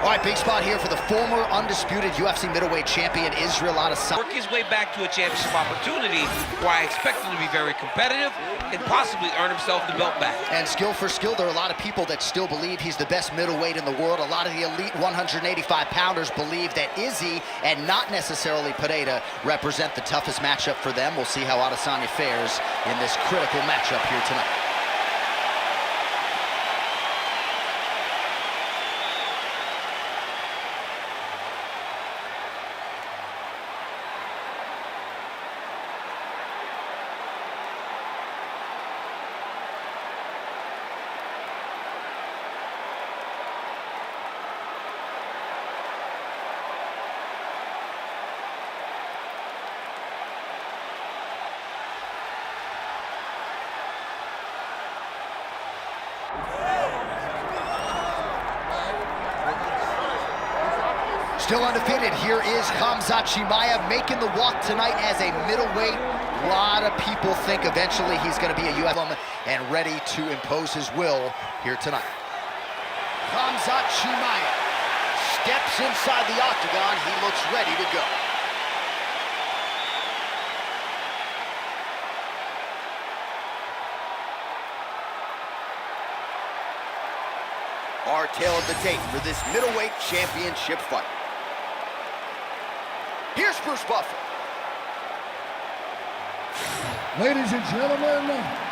All right, big spot here for the former undisputed UFC middleweight champion, Isreal Adesanya. Work his way back to a championship opportunity where I expect him to be very competitive and possibly earn himself the belt back. And skill for skill, there are a lot of people that still believe he's the best middleweight in the world. A lot of the elite 185-pounders believe that Izzy and not necessarily Pereira represent the toughest matchup for them. We'll see how Adesanya fares in this critical matchup here tonight. Still undefeated, here is Khamzat Chimaev making the walk tonight as a middleweight. A lot of people think eventually he's going to be a UFC and ready to impose his will here tonight. Khamzat Chimaev steps inside the octagon. He looks ready to go. Our tale of the tape for this middleweight championship fight. Here's Bruce Buffer. Ladies and gentlemen,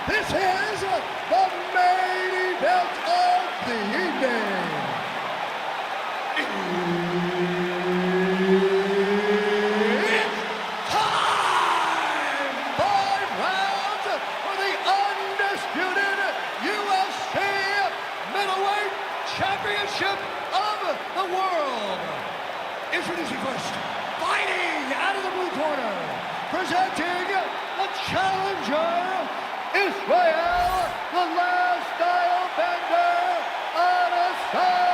this is the main event of the evening. It's time! 5 rounds for the undisputed UFC middleweight championship of the world. Introducing first, fighting out of the blue corner, presenting the challenger, Isreal, the last style bender, Adesanya.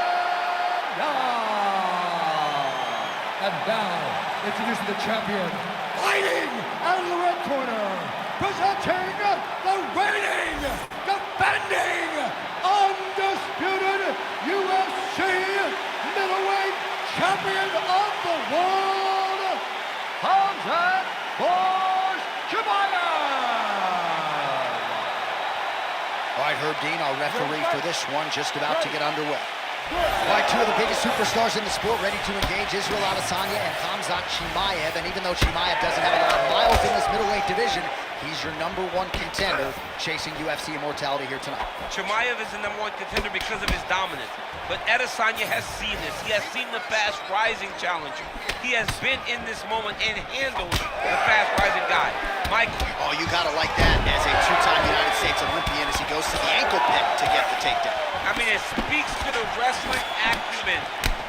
And now, introducing the champion, fighting out of the red corner, presenting the reigning, defending, undisputed UFC middleweight champion of the world, Khamzat Chimaev. All right, Herb Dean, our referee for this one, just about to get underway. All right, two of the biggest superstars in the sport ready to engage, Isreal Adesanya and Khamzat Chimaev. And even though Chimaev doesn't have a lot of miles in this middleweight division, he's your #1 contender chasing UFC immortality here tonight. Chimaev is the #1 contender because of his dominance. But Adesanya has seen this. He has seen the fast-rising challenger. He has been in this moment and handled the fast-rising guy. Oh, you gotta like that as a two-time United States Olympian as he goes to the ankle pick to get the takedown. I mean, it speaks to the wrestling acumen.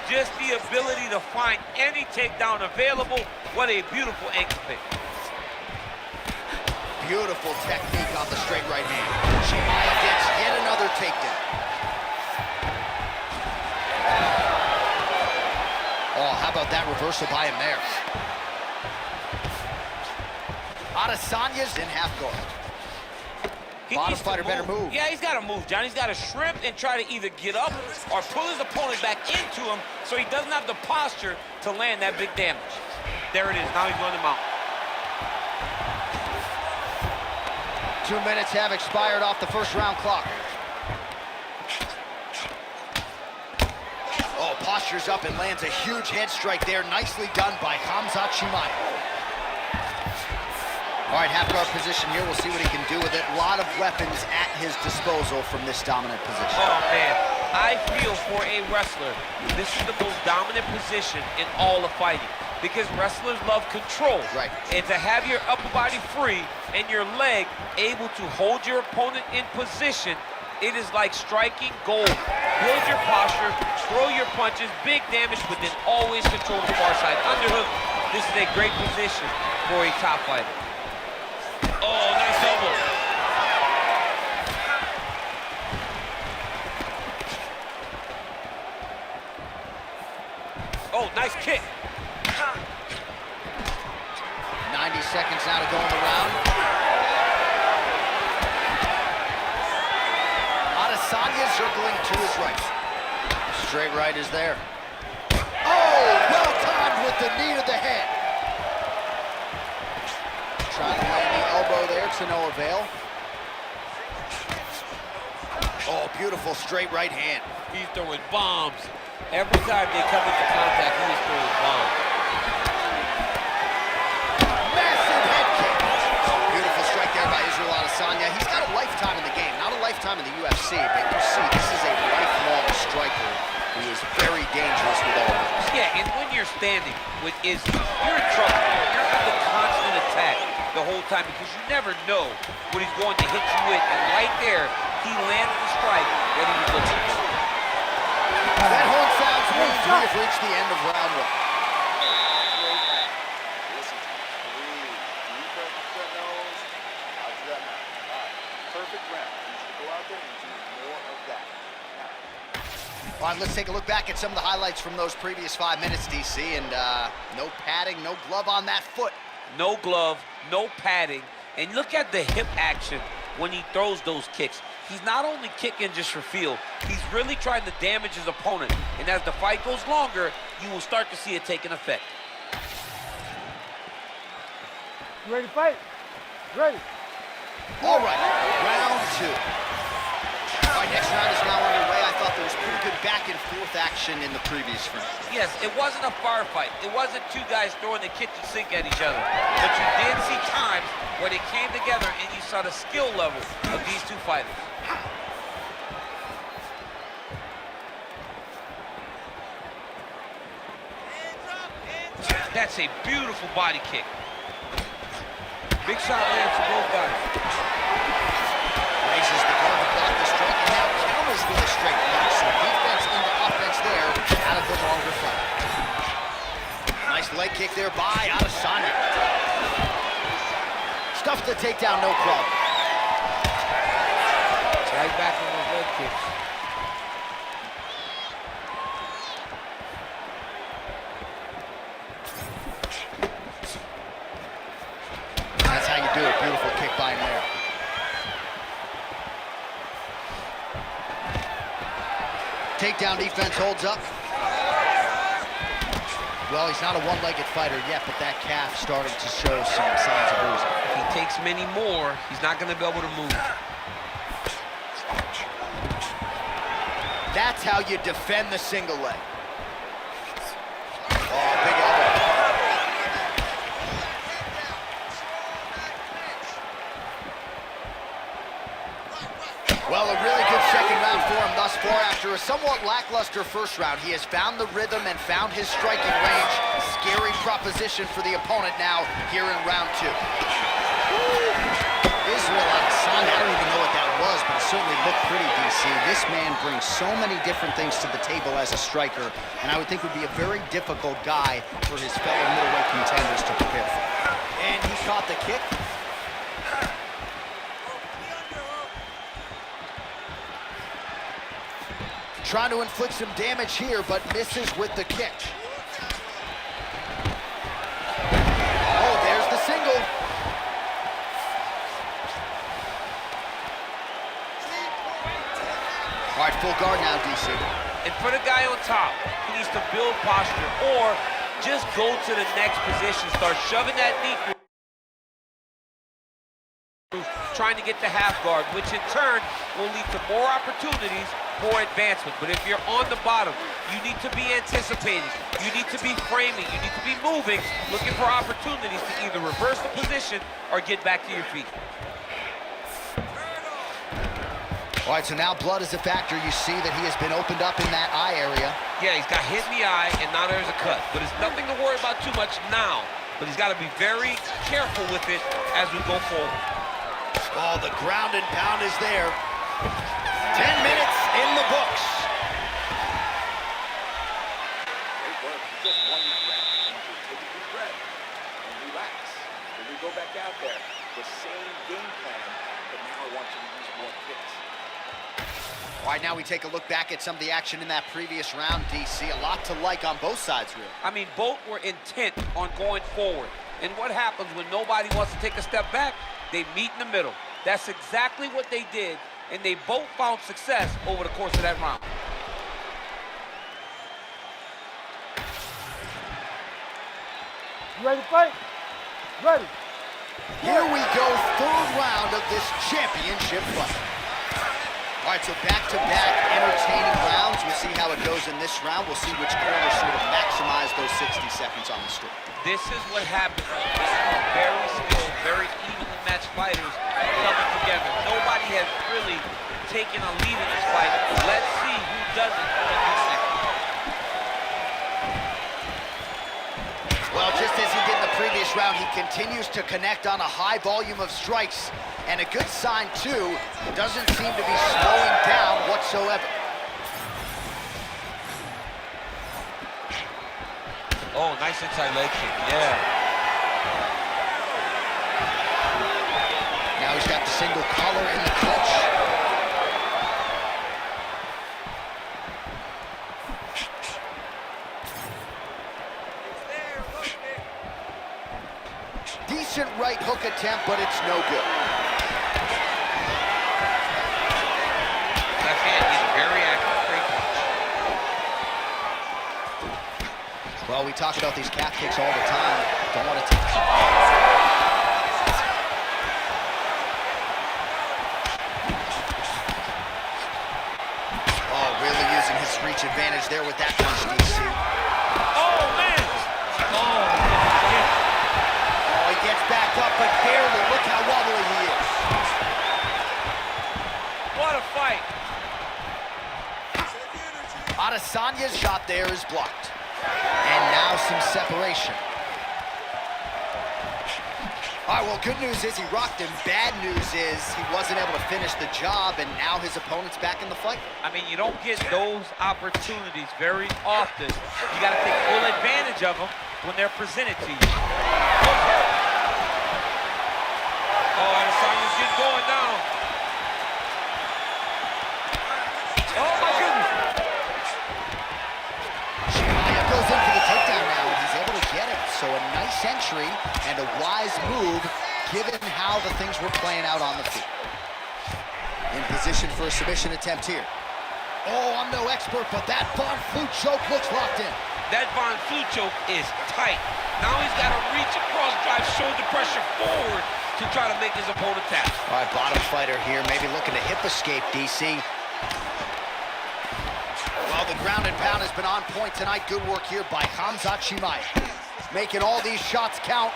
Just the ability to find any takedown available. What a beautiful ankle pick. Beautiful technique on the straight right hand. Chimaev gets yet another takedown. Oh, how about that reversal by him there? Adesanya's in half guard. Bottom fighter better move. Yeah, he's got to move, John. He's got to shrimp and try to either get up or pull his opponent back into him so he doesn't have the posture to land that big damage. There it is. Now he's going to mount. 2 minutes have expired off the first round clock. Oh, postures up and lands a huge head strike there. Nicely done by Khamzat Chimaev. All right, half guard position here. We'll see what he can do with it. A lot of weapons at his disposal from this dominant position. Oh, man. I feel for a wrestler, this is the most dominant position in all of fighting because wrestlers love control. Right. And to have your upper body free and your leg able to hold your opponent in position, it is like striking gold. Build your posture, throw your punches, big damage, but then always control the far side underhook. This is a great position for a top fighter. Oh, nice elbow. Oh, nice kick. 90 seconds now to go in the round. Adesanya circling to his right. Straight right is there. with the knee to the head. Trying to land the elbow there to no avail. Oh, beautiful straight right hand. He's throwing bombs. Every time they come into contact, he is throwing bombs. Massive head kick. Beautiful strike there by Isreal Adesanya. He's got a lifetime in the game, not a lifetime in the UFC, but you see, this is a lifelong striker who is very dangerous with all of this. Yeah, and when you're standing with Izzy, you're in trouble. You're under constant attack the whole time because you never know what he's going to hit you with. And right there, he landed the strike that he was looking for. That horn sounds means we have reached the end of round one. Listen, breathe. Deep breath into that nose, out through that mouth. All right, perfect round. I need you to go out there and do more of that. Now. All right, let's take a look back at some of the highlights from those previous 5 minutes, DC, and no padding, no glove on that foot. No glove, no padding, and look at the hip action when he throws those kicks. He's not only kicking just for feel, he's really trying to damage his opponent. And as the fight goes longer, you will start to see it take an effect. You ready to fight? Ready. All right, round two. All right, next round is now underway. I thought there was pretty good back and forth action in the previous round. Yes, it wasn't a firefight. It wasn't two guys throwing the kitchen sink at each other. But you did see times where they came together and you saw the skill level of these two fighters. That's a beautiful body kick. Big shot lands for both guys. Raises the guard to block the strike, and now counters with a straight punch. So defense into offense there out of the longer fight. Nice leg kick there by Adesanya. Stuffed the takedown, no problem. Right back on those leg kicks. That's how you do it. Beautiful kick by him there. Takedown defense holds up. Well, he's not a one-legged fighter yet, but that calf started to show some signs of bruising. If he takes many more, he's not going to be able to move. That's how you defend the single leg. Oh, big elbow. Well, a really good second round for him thus far. After a somewhat lackluster first round, he has found the rhythm and found his striking range. Scary proposition for the opponent now here in round two. Isreal Adesanya, I don't even know what that was, but it certainly looked pretty, DC. This man brings so many different things to the table as a striker, and I would think would be a very difficult guy for his fellow middleweight contenders to prepare for. And he caught the kick. Trying to inflict some damage here, but misses with the kick. Oh, there's the single. All right, full guard now, DC. And for the guy on top, he needs to build posture or just go to the next position, start shoving that knee through, trying to get the half guard, which in turn will lead to more opportunities for advancement. But if you're on the bottom, you need to be anticipating, you need to be framing, you need to be moving, looking for opportunities to either reverse the position or get back to your feet. All right, so now blood is a factor. You see that he has been opened up in that eye area. Yeah, he's got hit in the eye, and now there's a cut. But it's nothing to worry about too much now. But he's got to be very careful with it as we go forward. Oh, the ground and pound is there. 10 minutes in the books. Great work. Just one round. And you take a deep breath and relax. When we go back out there, the same game plan, but now I want you to use more kicks. All right, now we take a look back at some of the action in that previous round, DC. A lot to like on both sides, really. I mean, both were intent on going forward. And what happens when nobody wants to take a step back? They meet in the middle. That's exactly what they did, and they both found success over the course of that round. Ready to fight? Ready. Here we go, third round of this championship fight. All right, so back-to-back entertaining rounds. We'll see how it goes in this round. We'll see which corner sort of maximize those 60 seconds on the street. This is what happens. Very skilled, very evenly matched fighters coming together. Nobody has really taken a lead in this fight. Let's see who does it on the next. Well, just as he did in the previous round, he continues to connect on a high volume of strikes. And a good sign, too, doesn't seem to be slowing down whatsoever. Oh, nice inside leg kick, yeah. Now he's got the single collar in the clinch. Decent right hook attempt, but it's no good. Left hand, he's very active, straight punch. Well, we talk about these calf kicks all the time. Don't want to take... Oh, really using his reach advantage there with that punch, DC. Oh, man! Oh, yeah. Oh, he gets back up, but barely. Look how wobbly he is. What a fight. Adesanya's shot there is blocked. And now some separation. All right, well, good news is he rocked him. Bad news is he wasn't able to finish the job, and now his opponent's back in the fight. I mean, you don't get those opportunities very often. You got to take full advantage of them when they're presented to you. Oh, Adesanya's getting going now. Oh, my goodness. Chimaev goes in for the takedown now, and he's able to get it. So a nice entry and a wise move, given how the things were playing out on the field. In position for a submission attempt here. Oh, I'm no expert, but that Von Flue choke looks locked in. That Von Flue choke is tight. Now he's got to reach across, drive shoulder pressure forward to try to make his opponent tap. All right, bottom fighter here, maybe looking to hip escape, DC. Well, the ground and pound has been on point tonight. Good work here by Khamzat Chimaev. Making all these shots count.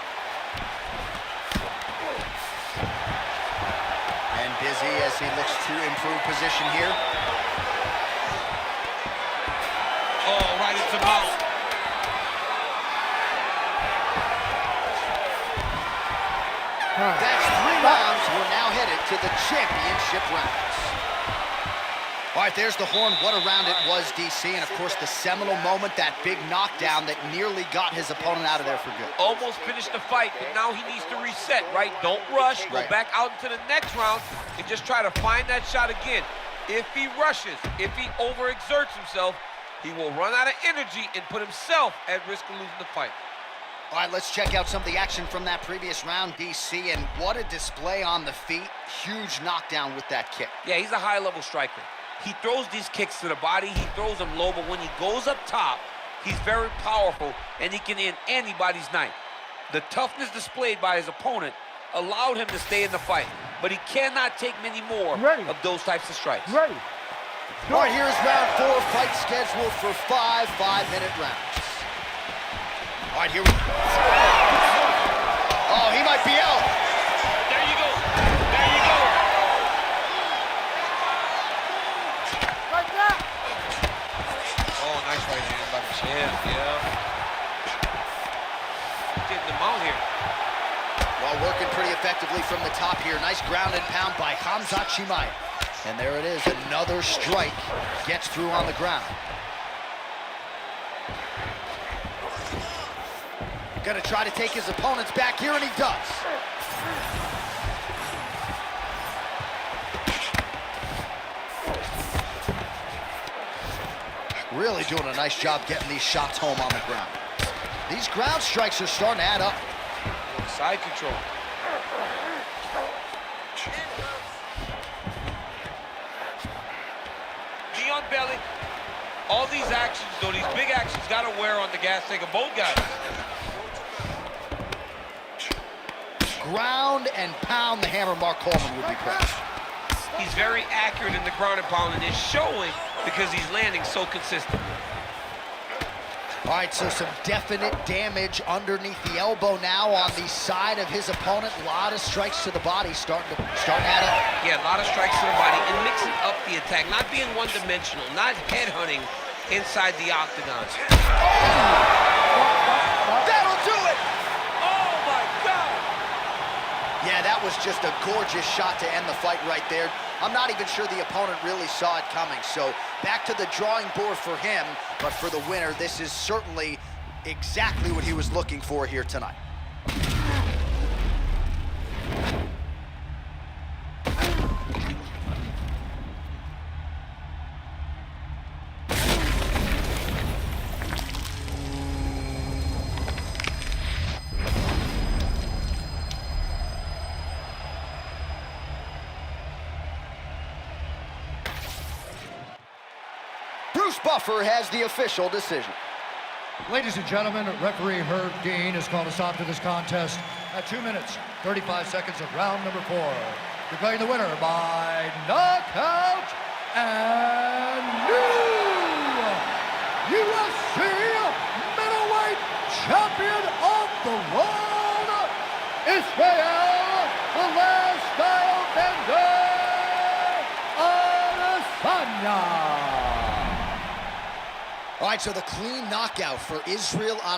And busy as he looks to improve position here. Oh, right into mouth. That's 3 rounds. We're now headed to the championship rounds. All right, there's the horn. What a round it was, DC. And, of course, the seminal moment, that big knockdown that nearly got his opponent out of there for good. Almost finished the fight, but now he needs to reset, right? Don't rush. Go back out into the next round and just try to find that shot again. If he rushes, if he overexerts himself, he will run out of energy and put himself at risk of losing the fight. All right, let's check out some of the action from that previous round, DC. And what a display on the feet. Huge knockdown with that kick. Yeah, he's a high-level striker. He throws these kicks to the body, he throws them low, but when he goes up top, he's very powerful, and he can end anybody's night. The toughness displayed by his opponent allowed him to stay in the fight, but he cannot take many more of those types of strikes. All right, here's round 4, fight scheduled for 5 5-minute rounds. All right, here we go. Oh, he might be out. There you go. There you go. Like that. Oh, nice right hand by the champ, yeah. Getting them out here. Well, working pretty effectively from the top here. Nice ground and pound by Khamzat Chimaev. And there it is, another strike gets through on the ground. Gonna try to take his opponents back here, and he does. Really doing a nice job getting these shots home on the ground. These ground strikes are starting to add up. Side control. Knee on belly. All these actions, though, these big actions, got to wear on the gas tank of both guys. ground and pound the hammer, Mark Coleman would be proud. He's very accurate in the ground and pound, and it's showing because he's landing so consistently. All right, so some definite damage underneath the elbow now on the side of his opponent. A lot of strikes to the body starting to add up. Yeah, a lot of strikes to the body and mixing up the attack, not being one-dimensional, not headhunting inside the octagon. That'll do it! Oh, my God! Yeah, that was just a gorgeous shot to end the fight right there. I'm not even sure the opponent really saw it coming. So back to the drawing board for him, but for the winner, this is certainly exactly what he was looking for here tonight. Bruce Buffer has the official decision. Ladies and gentlemen, referee Herb Dean has called a stop to this contest at 2 minutes, 35 seconds of round number 4. Declaring the winner by knockout and new UFC middleweight champion of the world, Isreal Adesanya. All right, so the clean knockout for Isreal Adesanya.